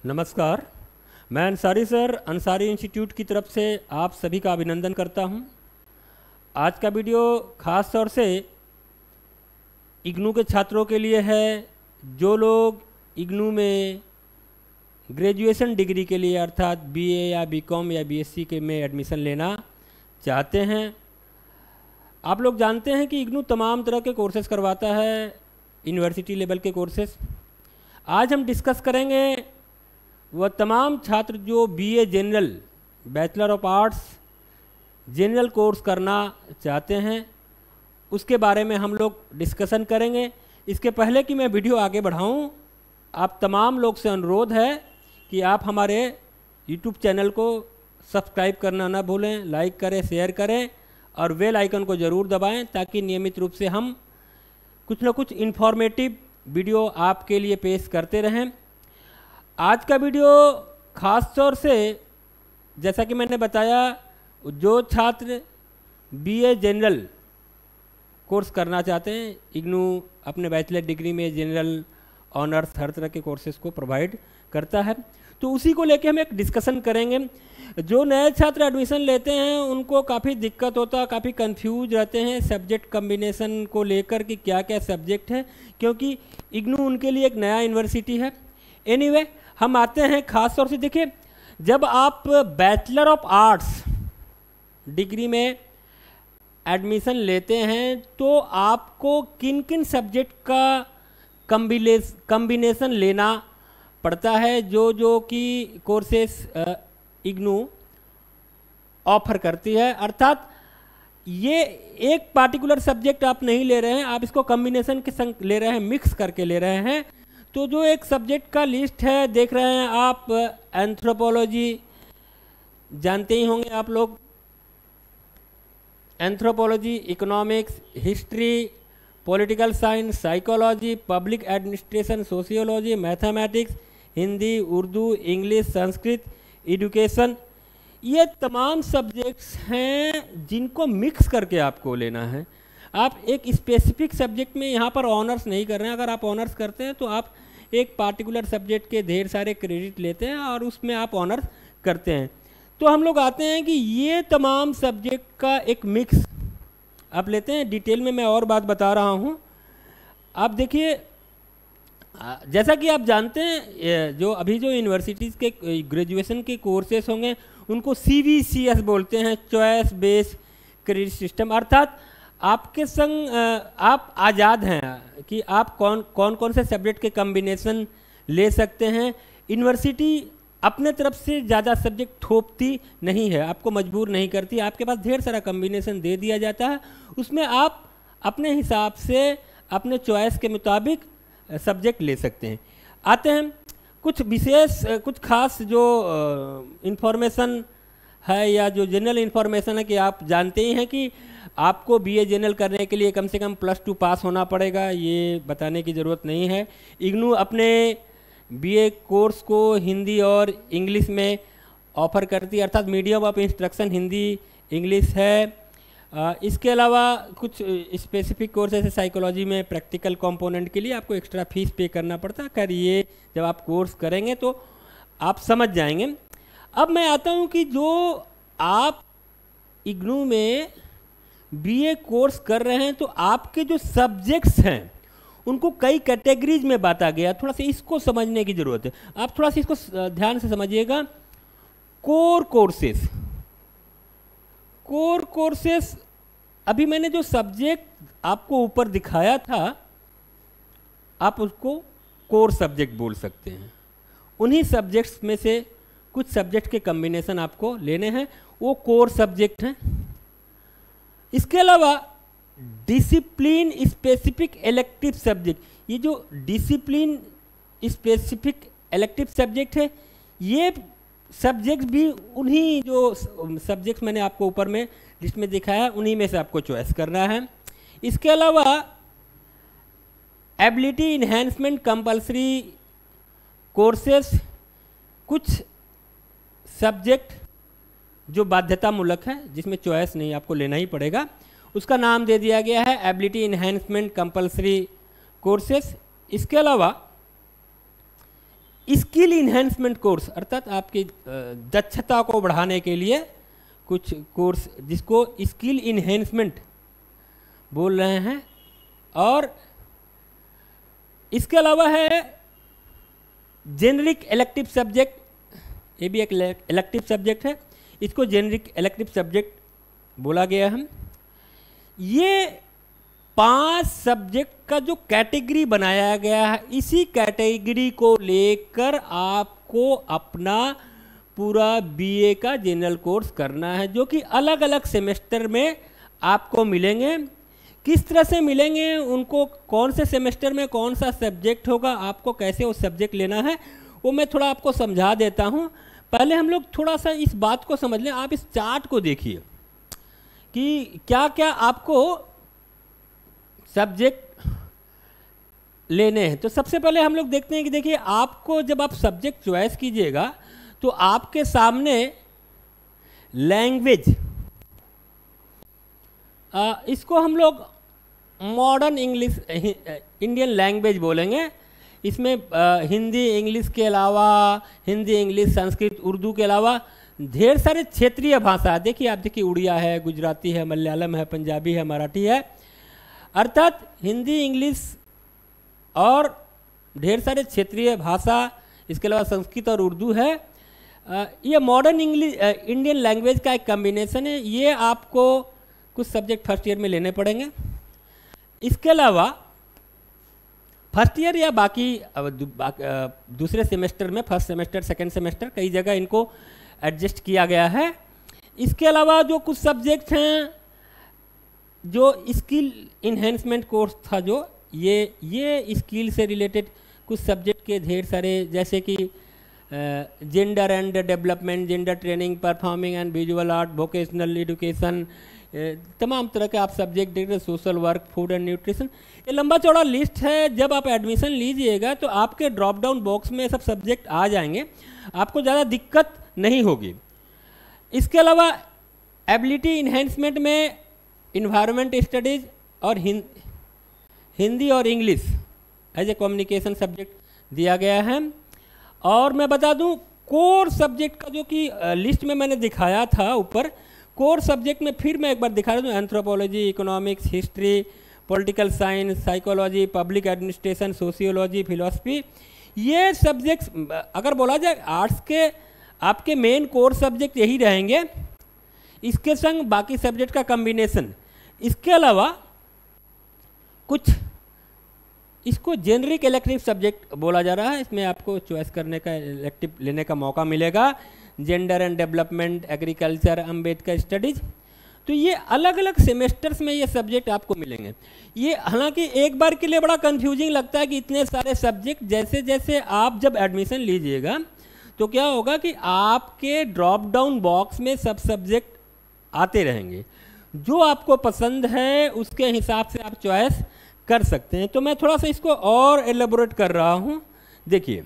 नमस्कार। मैं Ansari sir Ansari institute की तरफ से आप सभी का अभिनंदन करता हूं। आज का वीडियो ख़ास तौर से इग्नू के छात्रों के लिए है जो लोग इग्नू में ग्रेजुएशन डिग्री के लिए अर्थात बीए या बीकॉम या बीएससी के में एडमिशन लेना चाहते हैं। आप लोग जानते हैं कि इग्नू तमाम तरह के कोर्सेज़ करवाता है, यूनिवर्सिटी लेवल के कोर्सेज़। आज हम डिस्कस करेंगे वह तमाम छात्र जो BA general bachelor of arts general course करना चाहते हैं, उसके बारे में हम लोग डिस्कशन करेंगे। इसके पहले कि मैं वीडियो आगे बढ़ाऊं, आप तमाम लोग से अनुरोध है कि आप हमारे यूट्यूब चैनल को सब्सक्राइब करना ना भूलें, लाइक करें, शेयर करें और बेल आइकन को ज़रूर दबाएं ताकि नियमित रूप से हम कुछ ना कुछ इन्फॉर्मेटिव वीडियो आपके लिए पेश करते रहें। आज का वीडियो ख़ास तौर से जैसा कि मैंने बताया, जो छात्र बीए जनरल कोर्स करना चाहते हैं, इग्नू अपने बैचलर डिग्री में जनरल ऑनर्स हर तरह के कोर्सेज़ को प्रोवाइड करता है, तो उसी को लेके हम एक डिस्कशन करेंगे। जो नए छात्र एडमिशन लेते हैं उनको काफ़ी दिक्कत होता है, काफ़ी कंफ्यूज रहते हैं सब्जेक्ट कम्बिनेशन को लेकर कि क्या क्या सब्जेक्ट है, क्योंकि इग्नू उनके लिए एक नया यूनिवर्सिटी है। एनीवे, हम आते हैं ख़ास तौर से। देखिए, जब आप बैचलर ऑफ आर्ट्स डिग्री में एडमिशन लेते हैं तो आपको किन किन सब्जेक्ट का कम्बिनेशन लेना पड़ता है, जो कि कोर्सेस इग्नू ऑफर करती है। अर्थात ये एक पार्टिकुलर सब्जेक्ट आप नहीं ले रहे हैं, आप इसको कम्बिनेशन के संग ले रहे हैं, मिक्स करके ले रहे हैं। तो जो एक सब्जेक्ट का लिस्ट है, देख रहे हैं आप, एंथ्रोपोलॉजी जानते ही होंगे आप लोग, anthropology, economics, history, political science, psychology, public administration, sociology, mathematics, Hindi, Urdu, English, Sanskrit, education, ये तमाम सब्जेक्ट्स हैं जिनको मिक्स करके आपको लेना है। आप एक स्पेसिफिक सब्जेक्ट में यहाँ पर ऑनर्स नहीं कर रहे हैं। अगर आप ऑनर्स करते हैं तो आप एक पार्टिकुलर सब्जेक्ट के ढेर सारे क्रेडिट लेते हैं और उसमें आप ऑनर्स करते हैं। तो हम लोग आते हैं कि ये तमाम सब्जेक्ट का एक मिक्स आप लेते हैं। डिटेल में मैं और बात बता रहा हूँ। आप देखिए, जैसा कि आप जानते हैं, जो अभी जो यूनिवर्सिटीज़ के ग्रेजुएशन के कोर्सेस होंगे उनको CBCS बोलते हैं, चॉइस बेस्ड क्रेडिट सिस्टम। अर्थात आपके संग आप आज़ाद हैं कि आप कौन से सब्जेक्ट के कम्बिनेशन ले सकते हैं। यूनिवर्सिटी अपने तरफ से ज़्यादा सब्जेक्ट थोपती नहीं है, आपको मजबूर नहीं करती। आपके पास ढेर सारा कम्बिनेशन दे दिया जाता है, उसमें आप अपने हिसाब से अपने चॉइस के मुताबिक सब्जेक्ट ले सकते हैं। आते हैं कुछ विशेष, कुछ खास जो इन्फॉर्मेशन है या जो जनरल इन्फॉर्मेशन है कि आप जानते ही हैं कि आपको बीए जनरल करने के लिए कम से कम +2 पास होना पड़ेगा, ये बताने की ज़रूरत नहीं है। इग्नू अपने बीए कोर्स को हिंदी और इंग्लिश में ऑफ़र करती है, अर्थात medium of instruction Hindi English है। इसके अलावा कुछ स्पेसिफिक कोर्सेस है, साइकोलॉजी में प्रैक्टिकल कंपोनेंट के लिए आपको एक्स्ट्रा फीस पे करना पड़ता है। खैर, ये जब आप कोर्स करेंगे तो आप समझ जाएंगे। अब मैं आता हूँ कि जो आप इग्नू में बीए कोर्स कर रहे हैं तो आपके जो सब्जेक्ट्स हैं उनको कई कैटेगरीज में बांटा गया। थोड़ा सा इसको समझने की ज़रूरत है, आप थोड़ा सा इसको ध्यान से समझिएगा। कोर कोर्सेस, अभी मैंने जो सब्जेक्ट आपको ऊपर दिखाया था, आप उसको कोर सब्जेक्ट बोल सकते हैं। उन्हीं सब्जेक्ट्स में से कुछ सब्जेक्ट के कम्बिनेशन आपको लेने हैं, वो कोर सब्जेक्ट हैं। इसके अलावा डिसिप्लिन स्पेसिफिक इलेक्टिव सब्जेक्ट, ये जो डिसिप्लिन स्पेसिफिक इलेक्टिव सब्जेक्ट है, ये सब्जेक्ट भी उन्हीं जो सब्जेक्ट्स मैंने आपको ऊपर में लिस्ट में दिखाया है उन्हीं में से आपको चॉइस करना है। इसके अलावा एबिलिटी इन्हेंसमेंट कंपल्सरी कोर्सेस, कुछ सब्जेक्ट जो बाध्यतामूलक है जिसमें चॉइस नहीं, आपको लेना ही पड़ेगा, उसका नाम दे दिया गया है एबिलिटी इन्हेंसमेंट कंपल्सरी कोर्सेस। इसके अलावा स्किल इन्हेंसमेंट कोर्स, अर्थात आपकी दक्षता को बढ़ाने के लिए कुछ कोर्स जिसको स्किल इन्हेंसमेंट बोल रहे हैं। और इसके अलावा है जेनरिक इलेक्टिव सब्जेक्ट, ये भी एक इलेक्टिव सब्जेक्ट है, इसको जेनरिक इलेक्टिव सब्जेक्ट बोला गया है। ये 5 सब्जेक्ट का जो कैटेगरी बनाया गया है, इसी कैटेगरी को लेकर आपको अपना पूरा बीए का जनरल कोर्स करना है, जो कि अलग अलग सेमेस्टर में आपको मिलेंगे। किस तरह से मिलेंगे, उनको कौन से सेमेस्टर में कौन सा सब्जेक्ट होगा, आपको कैसे वो सब्जेक्ट लेना है, वो मैं थोड़ा आपको समझा देता हूँ। पहले हम लोग थोड़ा सा इस बात को समझ लें। आप इस चार्ट को देखिए कि क्या क्या आपको सब्जेक्ट लेने हैं। तो सबसे पहले हम लोग देखते हैं कि देखिए, आपको जब आप सब्जेक्ट चॉइस कीजिएगा तो आपके सामने लैंग्वेज, इसको हम लोग मॉडर्न इंग्लिश इंडियन लैंग्वेज बोलेंगे। इसमें हिंदी इंग्लिश के अलावा, हिंदी इंग्लिश संस्कृत उर्दू के अलावा ढेर सारे क्षेत्रीय भाषा, देखिए आप देखिए, उड़िया है, गुजराती है, मलयालम है, पंजाबी है, मराठी है, अर्थात हिंदी इंग्लिश और ढेर सारे क्षेत्रीय भाषा, इसके अलावा संस्कृत और उर्दू है। ये मॉडर्न इंग्लिश इंडियन लैंग्वेज का एक कम्बिनेशन है। ये आपको कुछ सब्जेक्ट फर्स्ट ईयर में लेने पड़ेंगे। इसके अलावा फर्स्ट ईयर या बाकी दूसरे सेमेस्टर में, फर्स्ट सेमेस्टर सेकेंड सेमेस्टर, कई जगह इनको एडजस्ट किया गया है। इसके अलावा जो कुछ सब्जेक्ट हैं, जो स्किल इन्हेंसमेंट कोर्स था, जो ये स्किल से रिलेटेड कुछ सब्जेक्ट के ढेर सारे, जैसे कि gender and development, gender training, performing and visual art, vocational education, तमाम तरह के आप सब्जेक्ट देख रहे हैं, social work, food and nutrition. ये लंबा चौड़ा लिस्ट है। जब आप एडमिशन लीजिएगा तो आपके ड्रॉप डाउन बॉक्स में सब सब्जेक्ट आ जाएंगे, आपको ज़्यादा दिक्कत नहीं होगी। इसके अलावा एबिलिटी इन्हेंसमेंट में इन्वायरमेंट स्टडीज़ और हिंदी और English as a communication subject दिया गया है। और मैं बता दूं, कोर सब्जेक्ट का जो कि लिस्ट में मैंने दिखाया था ऊपर, कोर सब्जेक्ट में फिर मैं एक बार दिखा रहा हूँ, anthropology, economics, history, political science, psychology, public administration, sociology, philosophy. ये सब्जेक्ट्स अगर बोला जाए आर्ट्स के आपके मेन कोर सब्जेक्ट यही रहेंगे, इसके संग बाकी सब्जेक्ट का कम्बिनेशन। इसके अलावा कुछ इसको जेनरिक इलेक्टिव सब्जेक्ट बोला जा रहा है, इसमें आपको चॉइस करने का, इलेक्टिव लेने का मौका मिलेगा। Gender and development, agriculture, Ambedkar studies. तो ये अलग अलग सेमेस्टर्स में ये सब्जेक्ट आपको मिलेंगे। ये हालांकि एक बार के लिए बड़ा कंफ्यूजिंग लगता है कि इतने सारे सब्जेक्ट, जैसे जैसे आप जब एडमिशन लीजिएगा तो क्या होगा कि आपके ड्रॉप डाउन बॉक्स में सब सब्जेक्ट आते रहेंगे। जो आपको पसंद है उसके हिसाब से आप चॉइस कर सकते हैं। तो मैं थोड़ा सा इसको और एलेबोरेट कर रहा हूँ। देखिए,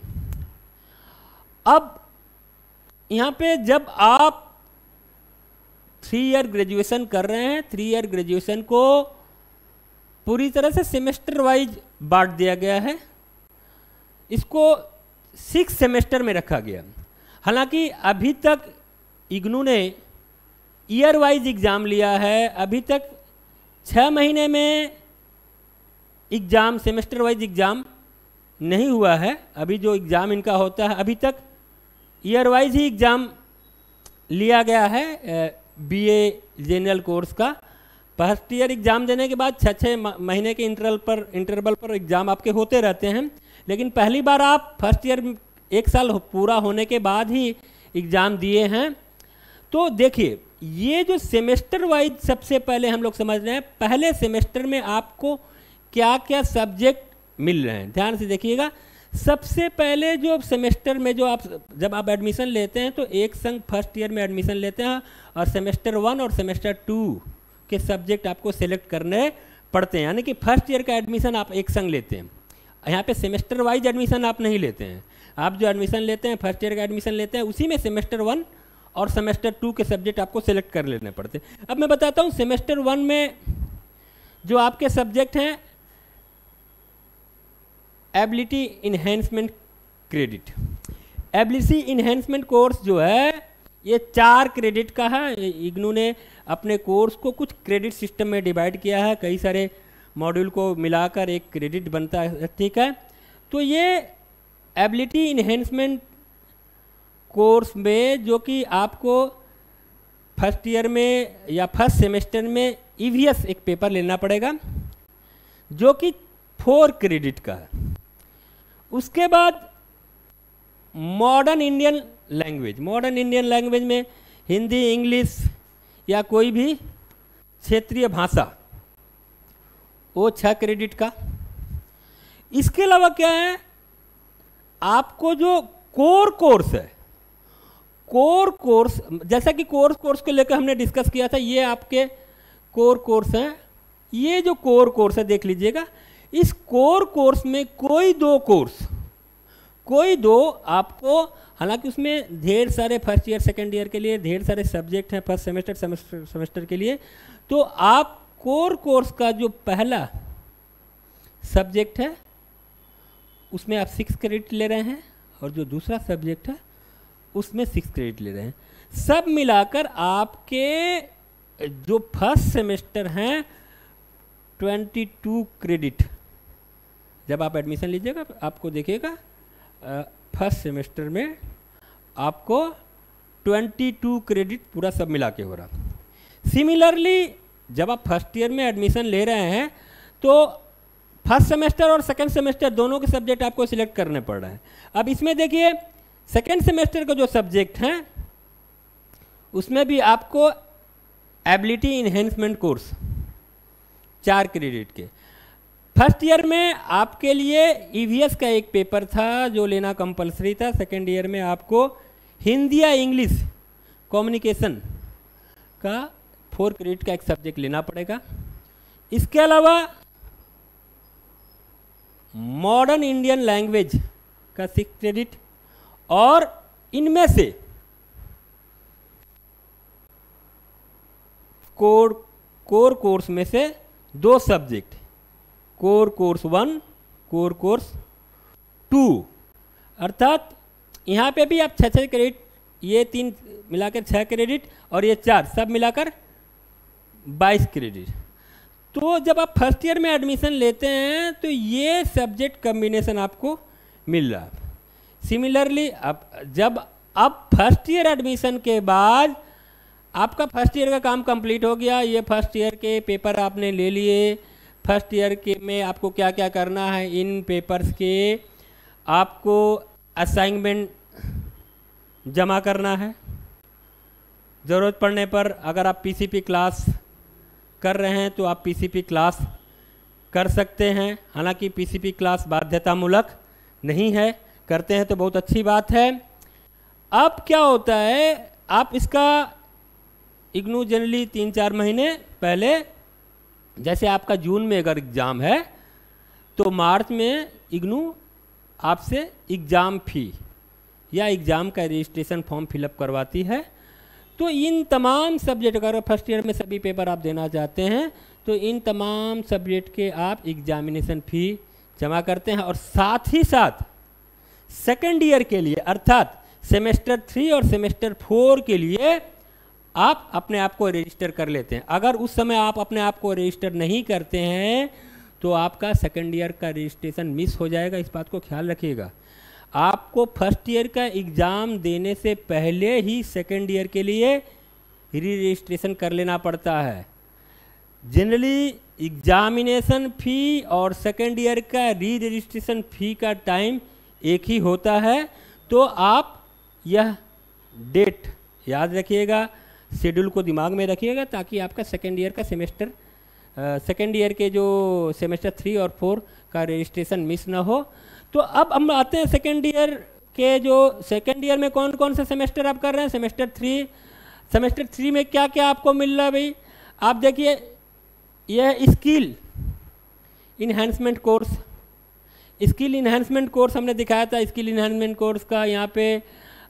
अब यहाँ पे जब आप 3 ईयर ग्रेजुएशन कर रहे हैं, 3 ईयर ग्रेजुएशन को पूरी तरह से सेमेस्टर वाइज बांट दिया गया है। इसको 6 सेमेस्टर में रखा गया। हालांकि अभी तक इग्नू ने ईयर वाइज एग्ज़ाम लिया है। अभी तक 6 महीने में एग्ज़ाम, सेमेस्टर वाइज एग्ज़ाम नहीं हुआ है। अभी जो एग्ज़ाम इनका होता है, अभी तक ईयर वाइज ही एग्ज़ाम लिया गया है बीए जनरल कोर्स का। फर्स्ट ईयर एग्ज़ाम देने के बाद 6-6 महीने के इंटरवल पर एग्ज़ाम आपके होते रहते हैं। लेकिन पहली बार आप फर्स्ट ईयर 1 साल पूरा होने के बाद ही एग्ज़ाम दिए हैं। तो देखिए, ये जो सेमेस्टर वाइज सबसे पहले हम लोग समझ रहे हैं, पहले सेमेस्टर में आपको क्या क्या सब्जेक्ट मिल रहे हैं, ध्यान से देखिएगा। सबसे पहले जो सेमेस्टर में जो जब आप एडमिशन लेते हैं तो एक संग फर्स्ट ईयर में एडमिशन लेते हैं और सेमेस्टर 1 और सेमेस्टर 2 के सब्जेक्ट आपको सेलेक्ट करने पड़ते हैं। यानी कि फर्स्ट ईयर का एडमिशन आप एक संग लेते हैं। यहाँ पे सेमेस्टर वाइज एडमिशन आप नहीं लेते हैं। आप जो एडमिशन लेते हैं, फर्स्ट ईयर का एडमिशन लेते हैं, उसी में सेमेस्टर 1 और सेमेस्टर 2 के सब्जेक्ट आपको सेलेक्ट कर लेने पड़ते हैं। अब मैं बताता हूँ, सेमेस्टर 1 में जो आपके सब्जेक्ट हैं, ability enhancement credit. Ability enhancement course जो है ये 4 क्रेडिट का है। इग्नू ने अपने कोर्स को कुछ क्रेडिट सिस्टम में डिवाइड किया है, कई सारे मॉड्यूल को मिलाकर एक क्रेडिट बनता है, ठीक है। तो ये एबिलिटी इन्हेंसमेंट कोर्स में जो कि आपको फर्स्ट ईयर में या फर्स्ट सेमेस्टर में ईवीएस एक पेपर लेना पड़ेगा जो कि 4 क्रेडिट का है। उसके बाद मॉडर्न इंडियन लैंग्वेज में हिंदी, इंग्लिश या कोई भी क्षेत्रीय भाषा, वो 6 क्रेडिट का। इसके अलावा क्या है, आपको जो कोर कोर्स है, कोर कोर्स जैसा कि कोर्स को लेकर हमने डिस्कस किया था, ये आपके कोर कोर्स हैं। ये जो कोर कोर्स है देख लीजिएगा, इस कोर कोर्स में कोई दो आपको, हालांकि उसमें ढेर सारे फर्स्ट ईयर सेकेंड ईयर के लिए ढेर सारे सब्जेक्ट हैं फर्स्ट सेमेस्टर के लिए, तो आप कोर कोर्स का जो पहला सब्जेक्ट है उसमें आप 6 क्रेडिट ले रहे हैं और जो दूसरा सब्जेक्ट है उसमें 6 क्रेडिट ले रहे हैं। सब मिलाकर आपके जो फर्स्ट सेमेस्टर हैं 22 क्रेडिट। जब आप एडमिशन लीजिएगा आपको देखिएगा फर्स्ट सेमेस्टर में आपको 22 क्रेडिट पूरा सब मिला के हो रहा। सिमिलरली जब आप फर्स्ट ईयर में एडमिशन ले रहे हैं तो फर्स्ट सेमेस्टर और सेकंड सेमेस्टर दोनों के सब्जेक्ट आपको सिलेक्ट करने पड़ रहे हैं। अब इसमें देखिए सेकंड सेमेस्टर का जो सब्जेक्ट हैं उसमें भी आपको एबिलिटी इन्हेंसमेंट कोर्स 4 क्रेडिट के। फर्स्ट ईयर में आपके लिए ईवीएस का एक पेपर था जो लेना कंपलसरी था। सेकंड ईयर में आपको हिंदी या इंग्लिश कम्युनिकेशन का 4 क्रेडिट का एक सब्जेक्ट लेना पड़ेगा। इसके अलावा मॉडर्न इंडियन लैंग्वेज का 6 क्रेडिट, और इनमें से कोर कोर्स में से 2 subject, core course 1, core course 2, अर्थात यहाँ पे भी आप 6 क्रेडिट, ये 3 मिलाकर 6 क्रेडिट और ये 4 सब मिलाकर 22 क्रेडिट। तो जब आप फर्स्ट ईयर में एडमिशन लेते हैं तो ये सब्जेक्ट कम्बिनेशन आपको मिल रहा है। सिमिलरली अब फर्स्ट ईयर एडमिशन के बाद आपका फर्स्ट ईयर का काम कंप्लीट हो गया, ये फर्स्ट ईयर के पेपर आपने ले लिए। फर्स्ट ईयर के में आपको क्या क्या करना है, इन पेपर्स के आपको असाइनमेंट जमा करना है। ज़रूरत पड़ने पर अगर आप पीसीपी क्लास कर रहे हैं तो आप पीसीपी क्लास कर सकते हैं। हालांकि पीसीपी क्लास बाध्यतामूलक नहीं है, करते हैं तो बहुत अच्छी बात है। अब क्या होता है, आप इसका इग्नू जनरली 3-4 महीने पहले, जैसे आपका जून में अगर एग्ज़ाम है तो मार्च में इग्नू आपसे एग्ज़ाम फ़ी या एग्ज़ाम का रजिस्ट्रेशन फॉर्म फिलअप करवाती है। तो इन तमाम सब्जेक्ट, अगर फर्स्ट ईयर में सभी पेपर आप देना चाहते हैं तो इन तमाम सब्जेक्ट के आप एग्जामिनेशन फ़ी जमा करते हैं, और साथ ही साथ सेकेंड ईयर के लिए अर्थात सेमेस्टर 3 और सेमेस्टर 4 के लिए आप अपने आप को रजिस्टर कर लेते हैं। अगर उस समय आप अपने आप को रजिस्टर नहीं करते हैं तो आपका सेकेंड ईयर का रजिस्ट्रेशन मिस हो जाएगा, इस बात को ख्याल रखिएगा। आपको फर्स्ट ईयर का एग्ज़ाम देने से पहले ही सेकेंड ईयर के लिए रजिस्ट्रेशन कर लेना पड़ता है। जनरली एग्जामिनेशन फ़ी और सेकेंड ईयर का रजिस्ट्रेशन फ़ी का टाइम एक ही होता है। तो आप यह डेट याद रखिएगा, शेड्यूल को दिमाग में रखिएगा, ताकि आपका सेकेंड ईयर का सेमेस्टर, सेकेंड ईयर के जो सेमेस्टर 3 और 4 का रजिस्ट्रेशन मिस ना हो। तो अब हम आते हैं सेकेंड ईयर के, जो सेकेंड ईयर में कौन कौन से सेमेस्टर आप कर रहे हैं। सेमेस्टर 3 में क्या क्या आपको मिल रहा है भाई, आप देखिए यह स्किल इन्हेंसमेंट कोर्स हमने दिखाया था। स्किल इन्हेंसमेंट कोर्स का यहाँ पे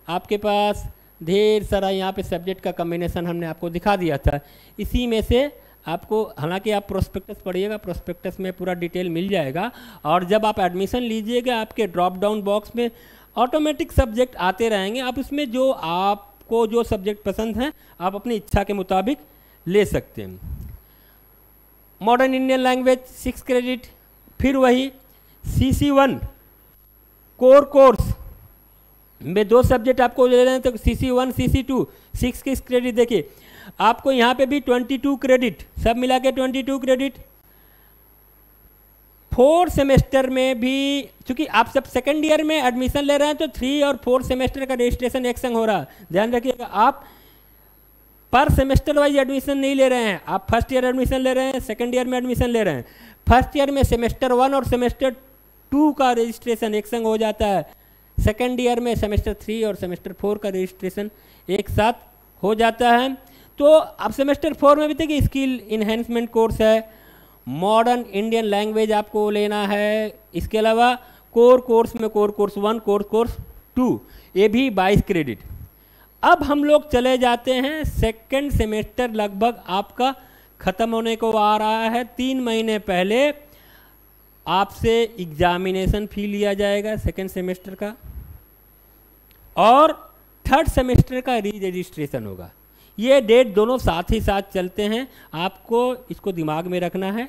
आपके पास ढेर सारा यहाँ पे सब्जेक्ट का कम्बिनेशन हमने आपको दिखा दिया था। इसी में से आपको, हालांकि आप प्रोस्पेक्टस पढ़िएगा, प्रोस्पेक्टस में पूरा डिटेल मिल जाएगा। और जब आप एडमिशन लीजिएगा आपके ड्रॉप डाउन बॉक्स में ऑटोमेटिक सब्जेक्ट आते रहेंगे, आप इसमें जो आपको जो सब्जेक्ट पसंद हैं आप अपनी इच्छा के मुताबिक ले सकते हैं। मॉडर्न इंडियन लैंग्वेज 6 क्रेडिट, फिर वही CC1 कोर कोर्स में 2 सब्जेक्ट आपको ले रहे हैं, तो CC1 CC2 6 क्रेडिट। देखिए आपको यहाँ पे भी 22 क्रेडिट, सब मिला के 22 क्रेडिट। 4 सेमेस्टर में भी, चूंकि आप सब सेकेंड ईयर में एडमिशन ले रहे हैं तो 3 और 4 सेमेस्टर का रजिस्ट्रेशन एक संग हो रहा है। ध्यान रखिएगा, आप पर सेमेस्टर वाइज एडमिशन नहीं ले रहे हैं, आप फर्स्ट ईयर एडमिशन ले रहे हैं, सेकेंड ईयर में एडमिशन ले रहे हैं। फर्स्ट ईयर में सेमेस्टर 1 और सेमेस्टर 2 का रजिस्ट्रेशन एक संग हो जाता है, सेकेंड ईयर में सेमेस्टर 3 और सेमेस्टर 4 का रजिस्ट्रेशन एक साथ हो जाता है। तो अब सेमेस्टर 4 में भी देखिए स्किल इन्हेंसमेंट कोर्स है, मॉडर्न इंडियन लैंग्वेज आपको लेना है, इसके अलावा कोर कोर्स में कोर कोर्स 1, कोर कोर्स 2, ये भी 22 क्रेडिट। अब हम लोग चले जाते हैं सेकंड सेमेस्टर, लगभग आपका ख़त्म होने को आ रहा है। 3 महीने पहले आपसे एग्जामिनेशन फी लिया जाएगा सेकंड सेमेस्टर का, और थर्ड सेमेस्टर का री रजिस्ट्रेशन होगा। ये डेट दोनों साथ ही साथ चलते हैं, आपको इसको दिमाग में रखना है।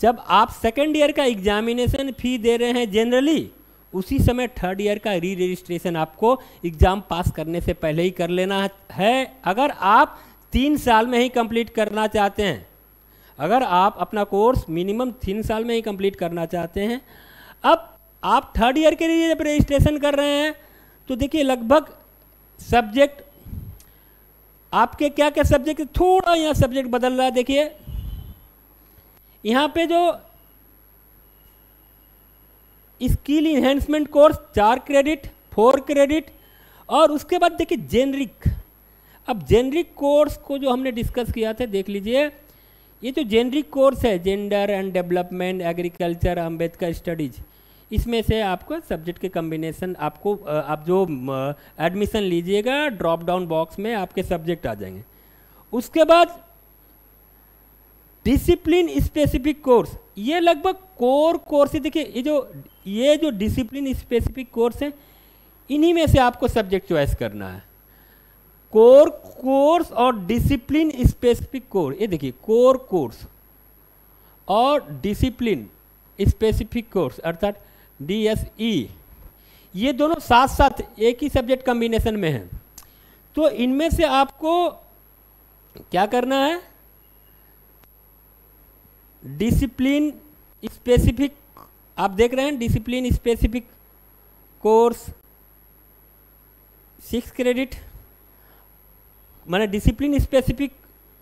जब आप सेकेंड ईयर का एग्जामिनेशन फ़ी दे रहे हैं जनरली, उसी समय थर्ड ईयर का री रजिस्ट्रेशन आपको एग्ज़ाम पास करने से पहले ही कर लेना है। अगर आप 3 साल में ही कंप्लीट करना चाहते हैं, अगर आप अपना कोर्स मिनिमम 3 साल में ही कंप्लीट करना चाहते हैं, अब आप थर्ड ईयर के लिए जब रजिस्ट्रेशन कर रहे हैं तो देखिए लगभग सब्जेक्ट आपके क्या क्या सब्जेक्ट, थोड़ा यहाँ सब्जेक्ट बदल रहा है। देखिए यहाँ पे जो skill enhancement course 4 credit, 4 credit, और उसके बाद देखिए जेनरिक। अब जेनरिक कोर्स को जो हमने डिस्कस किया था, देख लीजिए, ये जो जेनरिक कोर्स है, gender and development, agriculture, Ambedkar studies, इसमें से आपको सब्जेक्ट के कम्बिनेशन, आपको आप जो एडमिशन लीजिएगा ड्रॉप डाउन बॉक्स में आपके सब्जेक्ट आ जाएंगे। उसके बाद डिसिप्लिन स्पेसिफिक कोर्स, ये लगभग कोर कोर्स ही। देखिए ये जो डिसिप्लिन स्पेसिफिक कोर्स है, इन्हीं में से आपको सब्जेक्ट चॉइस करना है। कोर कोर्स और डिसिप्लिन स्पेसिफिक कोर्स, ये देखिए कोर कोर्स और डिसिप्लिन स्पेसिफिक कोर्स अर्थात DSE, ये दोनों साथ साथ एक ही सब्जेक्ट कॉम्बिनेशन में हैं। तो इनमें से आपको क्या करना है, डिसिप्लिन स्पेसिफिक, आप देख रहे हैं डिसिप्लिन स्पेसिफिक कोर्स 6 क्रेडिट, माने डिसिप्लिन स्पेसिफिक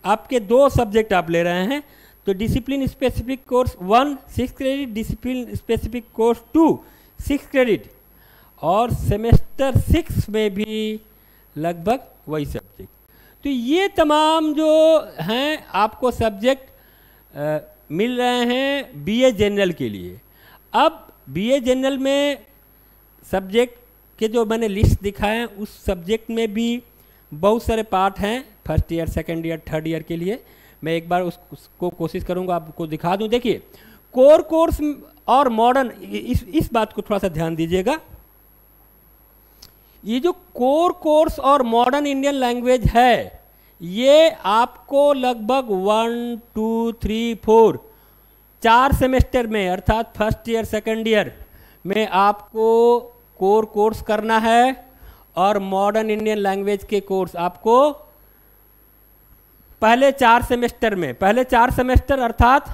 आपके 2 सब्जेक्ट आप ले रहे हैं, तो discipline specific course 1 6 credit, discipline specific course 2 6 credit, और सेमेस्टर 6 में भी लगभग वही सब्जेक्ट। तो ये तमाम जो हैं आपको सब्जेक्ट मिल रहे हैं BA जनरल के लिए। अब BA जनरल में सब्जेक्ट के जो मैंने लिस्ट दिखाए हैं, उस सब्जेक्ट में भी बहुत सारे पार्ट हैं, first year, second year, third year के लिए। मैं एक बार उसको कोशिश करूंगा आपको दिखा दूं। देखिए कोर कोर्स और मॉडर्न, इस बात को थोड़ा सा ध्यान दीजिएगा। ये जो कोर कोर्स और मॉडर्न इंडियन लैंग्वेज है, ये आपको लगभग 1 2 3 4 4 सेमेस्टर में, अर्थात फर्स्ट ईयर सेकेंड ईयर में आपको कोर कोर्स करना है, और मॉडर्न इंडियन लैंग्वेज के कोर्स आपको पहले 4 सेमेस्टर में, पहले 4 सेमेस्टर अर्थात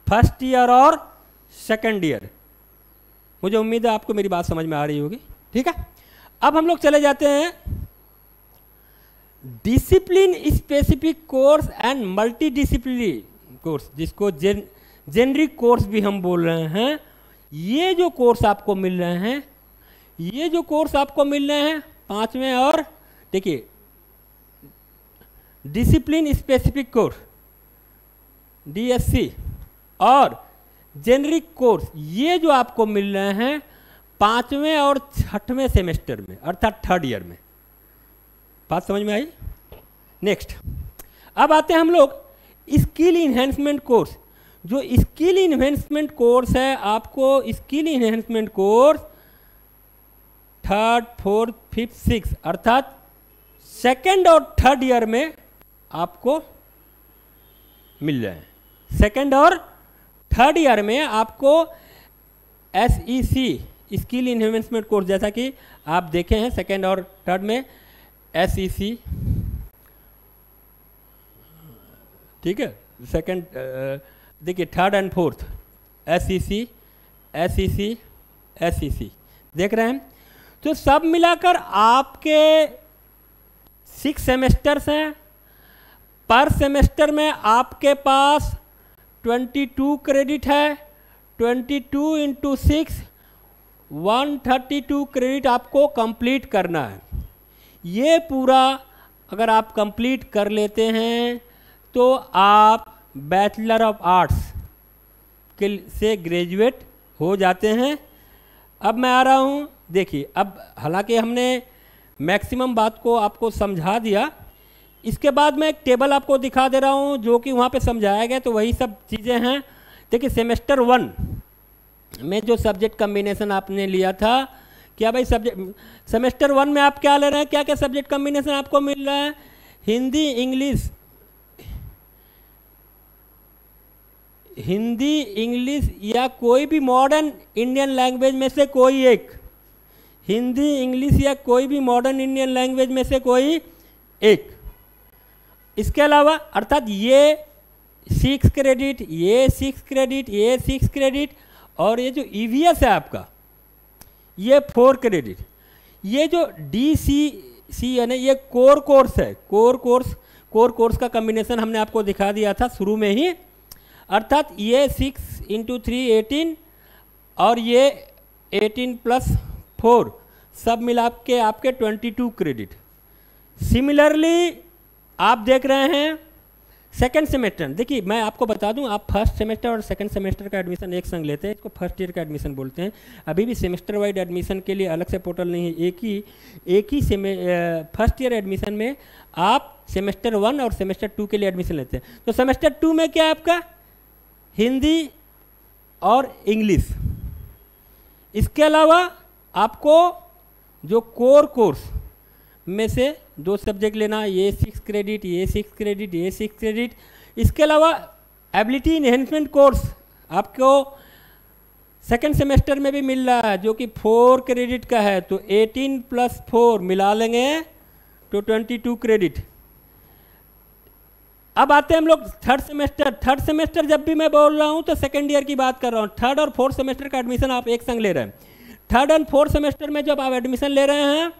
फर्स्ट ईयर और सेकेंड ईयर। मुझे उम्मीद है आपको मेरी बात समझ में आ रही होगी, ठीक है। अब हम लोग चले जाते हैं discipline specific course and multi disciplinary course, जिसको जेनरिक कोर्स भी हम बोल रहे हैं। ये जो कोर्स आपको मिल रहे हैं, ये जो कोर्स आपको मिल रहे हैं 5वें, और देखिए डिसिप्लिन स्पेसिफिक कोर्स DSC और जेनरिक कोर्स, ये जो आपको मिल रहे हैं 5वें और 6वें सेमेस्टर में, अर्थात थर्ड ईयर में। बात समझ में आई? नेक्स्ट अब आते हैं हम लोग स्किल इन्हेंसमेंट कोर्स। जो स्किल इन्हेंसमेंट कोर्स है, आपको skill enhancement course third, fourth, fifth, six, अर्थात सेकेंड और थर्ड ईयर में आपको मिल जाए। सेकेंड और थर्ड ईयर में आपको SEC स्किल इन्हेंसमेंट कोर्स, जैसा कि आप देखे हैं सेकेंड और थर्ड में SEC, ठीक है, सेकेंड देखिए थर्ड एंड फोर्थ SEC देख रहे हैं। तो सब मिलाकर आपके 6 सेमेस्टर्स हैं। पर सेमेस्टर में आपके पास 22 क्रेडिट है। 22 इंटू 6 132 क्रेडिट आपको कंप्लीट करना है। ये पूरा अगर आप कंप्लीट कर लेते हैं तो आप बैचलर ऑफ आर्ट्स के से ग्रेजुएट हो जाते हैं। अब मैं आ रहा हूँ, देखिए अब हालांकि हमने मैक्सिमम बात को आपको समझा दिया, इसके बाद मैं एक टेबल आपको दिखा दे रहा हूँ जो कि वहाँ पे समझाया गया, तो वही सब चीज़ें हैं। देखिए सेमेस्टर 1 में जो सब्जेक्ट कम्बिनेशन आपने लिया था, क्या भाई सब्जेक्ट सेमेस्टर 1 में आप क्या ले रहे हैं, क्या क्या सब्जेक्ट कम्बिनेशन आपको मिल रहा है? हिंदी इंग्लिश या कोई भी मॉडर्न इंडियन लैंग्वेज में से कोई एक, हिंदी इंग्लिश या कोई भी मॉडर्न इंडियन लैंग्वेज में से कोई एक। इसके अलावा अर्थात ये 6 क्रेडिट, ये 6 क्रेडिट, ये 6 क्रेडिट, और ये जो EVS है आपका ये 4 क्रेडिट। ये जो DCC है ना, ये कोर कोर्स है। कोर कोर्स का कम्बिनेशन हमने आपको दिखा दिया था शुरू में ही, अर्थात ये 6 इंटू 3 18 और ये 18 प्लस 4 सब मिला के आपके 22 क्रेडिट। सिमिलरली आप देख रहे हैं सेकेंड सेमेस्टर। देखिए मैं आपको बता दूं, आप फर्स्ट सेमेस्टर और सेकंड सेमेस्टर का एडमिशन एक संग लेते हैं, इसको फर्स्ट ईयर का एडमिशन बोलते हैं। अभी भी सेमेस्टर वाइड एडमिशन के लिए अलग से पोर्टल नहीं है, एक ही फर्स्ट ईयर एडमिशन में आप सेमेस्टर 1 और सेमेस्टर 2 के लिए एडमिशन लेते हैं। तो सेमेस्टर 2 में क्या है आपका? हिंदी और इंग्लिश। इसके अलावा आपको जो कोर कोर्स में से 2 सब्जेक्ट लेना, ये 6 क्रेडिट, ये 6 क्रेडिट, ये 6 क्रेडिट। इसके अलावा एबिलिटी इन्हेंसमेंट कोर्स आपको सेकेंड सेमेस्टर में भी मिल रहा है जो कि 4 क्रेडिट का है, तो 18 प्लस 4 मिला लेंगे तो 22 क्रेडिट। अब आते हैं हम लोग थर्ड सेमेस्टर। थर्ड सेमेस्टर जब भी मैं बोल रहा हूँ तो सेकेंड ईयर की बात कर रहा हूँ। थर्ड और फोर्थ सेमेस्टर का एडमिशन आप एक संग ले रहे हैं। थर्ड एंड फोर्थ सेमेस्टर में जब आप एडमिशन ले रहे हैं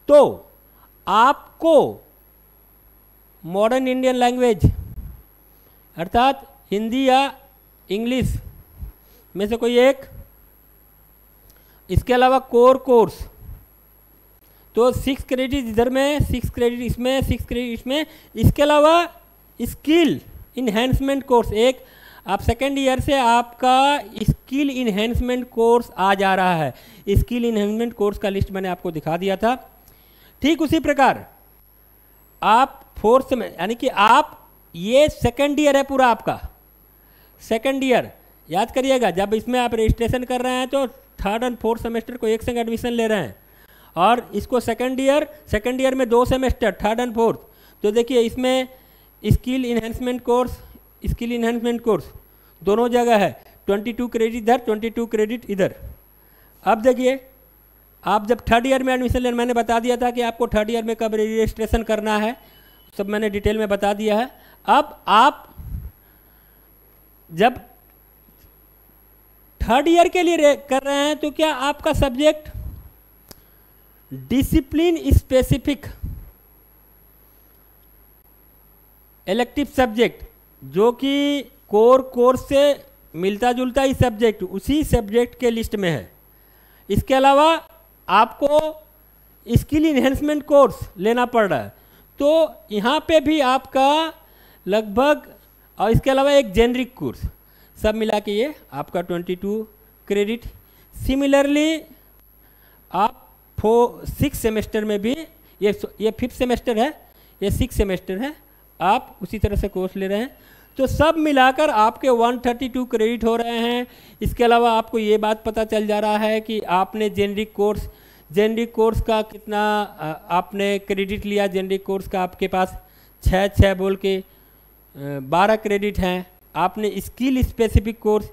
तो आपको मॉडर्न इंडियन लैंग्वेज अर्थात हिंदी या इंग्लिश में से कोई एक, इसके अलावा कोर कोर्स तो 6 क्रेडिट इधर में, 6 क्रेडिट इसमें, 6 क्रेडिट इसमें। इसके अलावा स्किल इन्हेंसमेंट कोर्स एक, आप सेकेंड ईयर से आपका स्किल इन्हेंसमेंट कोर्स आ जा रहा है। स्किल इन्हेंसमेंट कोर्स का लिस्ट मैंने आपको दिखा दिया था। ठीक उसी प्रकार आप फोर्थ में, यानी कि आप ये सेकेंड ईयर है पूरा आपका सेकेंड ईयर, याद करिएगा जब इसमें आप रजिस्ट्रेशन कर रहे हैं तो थर्ड एंड फोर्थ सेमेस्टर को एक संग एडमिशन ले रहे हैं, और इसको सेकेंड ईयर में 2 सेमेस्टर थर्ड एंड फोर्थ। तो देखिए इसमें स्किल इन्हेंसमेंट कोर्स दोनों जगह है, 22 क्रेडिट इधर, 22 क्रेडिट इधर। अब देखिए आप जब थर्ड ईयर में एडमिशन लेना, मैंने बता दिया था कि आपको थर्ड ईयर में कब रजिस्ट्रेशन करना है, सब मैंने डिटेल में बता दिया है। अब आप जब थर्ड ईयर के लिए कर रहे हैं तो क्या आपका subject discipline specific elective subject जो कि कोर कोर्स से मिलता जुलता ही सब्जेक्ट उसी सब्जेक्ट के लिस्ट में है। इसके अलावा आपको स्किल इन्हेंसमेंट कोर्स लेना पड़ रहा है, तो यहाँ पे भी आपका लगभग, और इसके अलावा एक जेनरिक कोर्स, सब मिला के ये आपका 22 क्रेडिट। सिमिलरली आप 6 सेमेस्टर में भी, ये 5th सेमेस्टर है, ये 6 सेमेस्टर है, आप उसी तरह से कोर्स ले रहे हैं, तो सब मिलाकर आपके 132 क्रेडिट हो रहे हैं। इसके अलावा आपको ये बात पता चल जा रहा है कि आपने जेनरिक कोर्स जेनरिक कोर्स का कितना आपने क्रेडिट लिया, जेनरिक कोर्स का आपके पास 6 बोल के 12 क्रेडिट हैं। आपने स्किल स्पेसिफिक कोर्स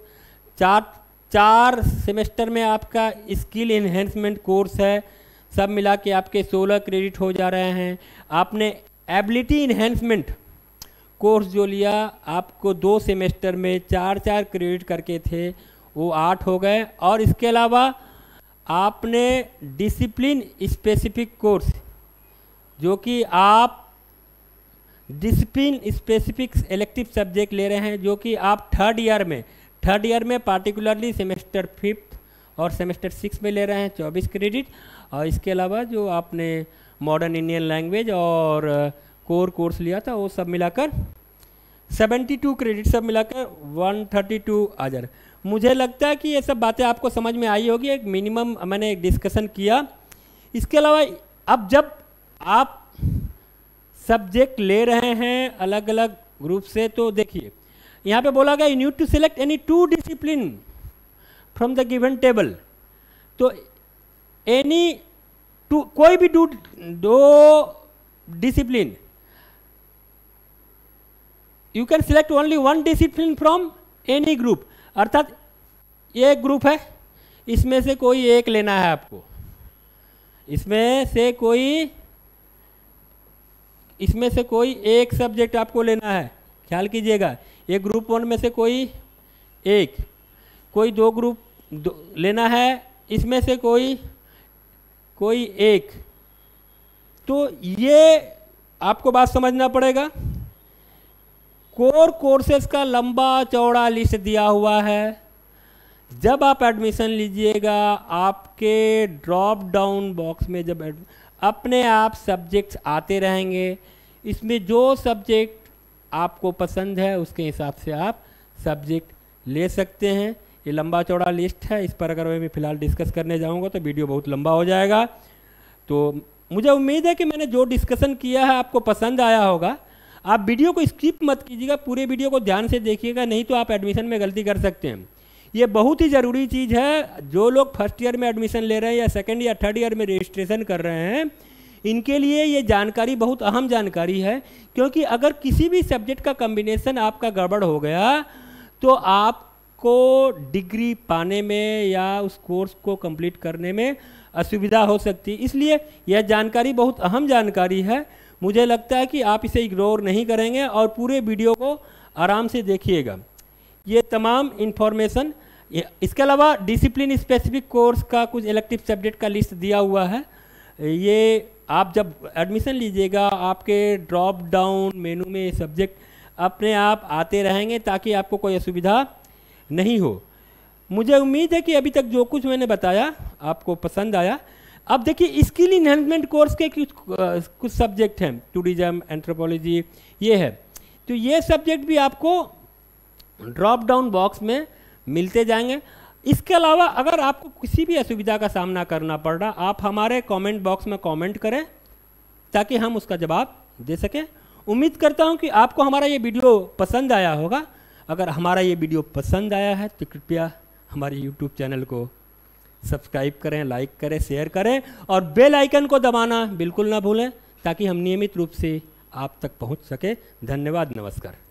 4 सेमेस्टर में आपका स्किल इन्हेंसमेंट कोर्स है, सब मिला के आपके 16 क्रेडिट हो जा रहे हैं। आपने एबिलिटी इन्हेंसमेंट कोर्स जो लिया आपको 2 सेमेस्टर में 4 क्रेडिट करके थे, वो 8 हो गए। और इसके अलावा आपने डिसिप्लिन स्पेसिफिक कोर्स जो कि आप डिसिप्लिन स्पेसिफिक इलेक्टिव सब्जेक्ट ले रहे हैं, जो कि आप थर्ड ईयर में पार्टिकुलरली सेमेस्टर 5 और सेमेस्टर 6 में ले रहे हैं 24 क्रेडिट। और इसके अलावा जो आपने मॉडर्न इंडियन लैंग्वेज और कोर कोर्स लिया था वो सब मिलाकर 72 क्रेडिट, सब मिलाकर 132 आ जा रहा। मुझे लगता है कि ये सब बातें आपको समझ में आई होगी, एक मिनिमम मैंने एक डिस्कशन किया। इसके अलावा अब जब आप सब्जेक्ट ले रहे हैं अलग अलग ग्रुप से, तो देखिए यहाँ पे बोला गया you need to select any 2 discipline from the given table. तो एनी 2, कोई भी 2 discipline, you can select only 1 discipline from any group. अर्थात ये एक ग्रुप है, इसमें से कोई एक लेना है आपको, इसमें से कोई एक सब्जेक्ट आपको लेना है। ख्याल कीजिएगा, ये ग्रुप 1 में से कोई 2 ग्रुप लेना है, इसमें से कोई एक। तो ये आपको बात समझना पड़ेगा। कोर कोर्सेज का लंबा चौड़ा लिस्ट दिया हुआ है। जब आप एडमिशन लीजिएगा, आपके ड्रॉप डाउन बॉक्स में जब अपने आप सब्जेक्ट्स आते रहेंगे, इसमें जो सब्जेक्ट आपको पसंद है उसके हिसाब से आप सब्जेक्ट ले सकते हैं। ये लंबा चौड़ा लिस्ट है, इस पर अगर मैं फ़िलहाल डिस्कस करने जाऊंगा तो वीडियो बहुत लंबा हो जाएगा। तो मुझे उम्मीद है कि मैंने जो डिस्कशन किया है आपको पसंद आया होगा। आप वीडियो को स्किप मत कीजिएगा, पूरे वीडियो को ध्यान से देखिएगा, नहीं तो आप एडमिशन में गलती कर सकते हैं। ये बहुत ही ज़रूरी चीज़ है। जो लोग फर्स्ट ईयर में एडमिशन ले रहे हैं या सेकंड या थर्ड ईयर में रजिस्ट्रेशन कर रहे हैं, इनके लिए ये जानकारी बहुत अहम जानकारी है। क्योंकि अगर किसी भी सब्जेक्ट का कम्बिनेशन आपका गड़बड़ हो गया तो आपको डिग्री पाने में या उस कोर्स को कंप्लीट करने में असुविधा हो सकती है। इसलिए यह जानकारी बहुत अहम जानकारी है। मुझे लगता है कि आप इसे इग्नोर नहीं करेंगे और पूरे वीडियो को आराम से देखिएगा। ये तमाम इन्फॉर्मेशन, इसके अलावा डिसिप्लिन स्पेसिफिक कोर्स का कुछ इलेक्टिव सब्जेक्ट का लिस्ट दिया हुआ है। ये आप जब एडमिशन लीजिएगा, आपके ड्रॉप डाउन मेनू में सब्जेक्ट अपने आप आते रहेंगे ताकि आपको कोई असुविधा नहीं हो। मुझे उम्मीद है कि अभी तक जो कुछ मैंने बताया आपको पसंद आया। अब देखिए, स्किल इन्हेंसमेंट कोर्स के कुछ सब्जेक्ट हैं, टूरिज्म, एंथ्रोपोलॉजी, ये है। तो ये सब्जेक्ट भी आपको ड्रॉप डाउन बॉक्स में मिलते जाएंगे। इसके अलावा अगर आपको किसी भी असुविधा का सामना करना पड़ रहा, आप हमारे कमेंट बॉक्स में कमेंट करें ताकि हम उसका जवाब दे सकें। उम्मीद करता हूं कि आपको हमारा ये वीडियो पसंद आया होगा। अगर हमारा ये वीडियो पसंद आया है तो कृपया हमारे यूट्यूब चैनल को सब्सक्राइब करें, लाइक करें, शेयर करें और बेल आइकन को दबाना बिल्कुल ना भूलें ताकि हम नियमित रूप से आप तक पहुंच सके। धन्यवाद, नमस्कार।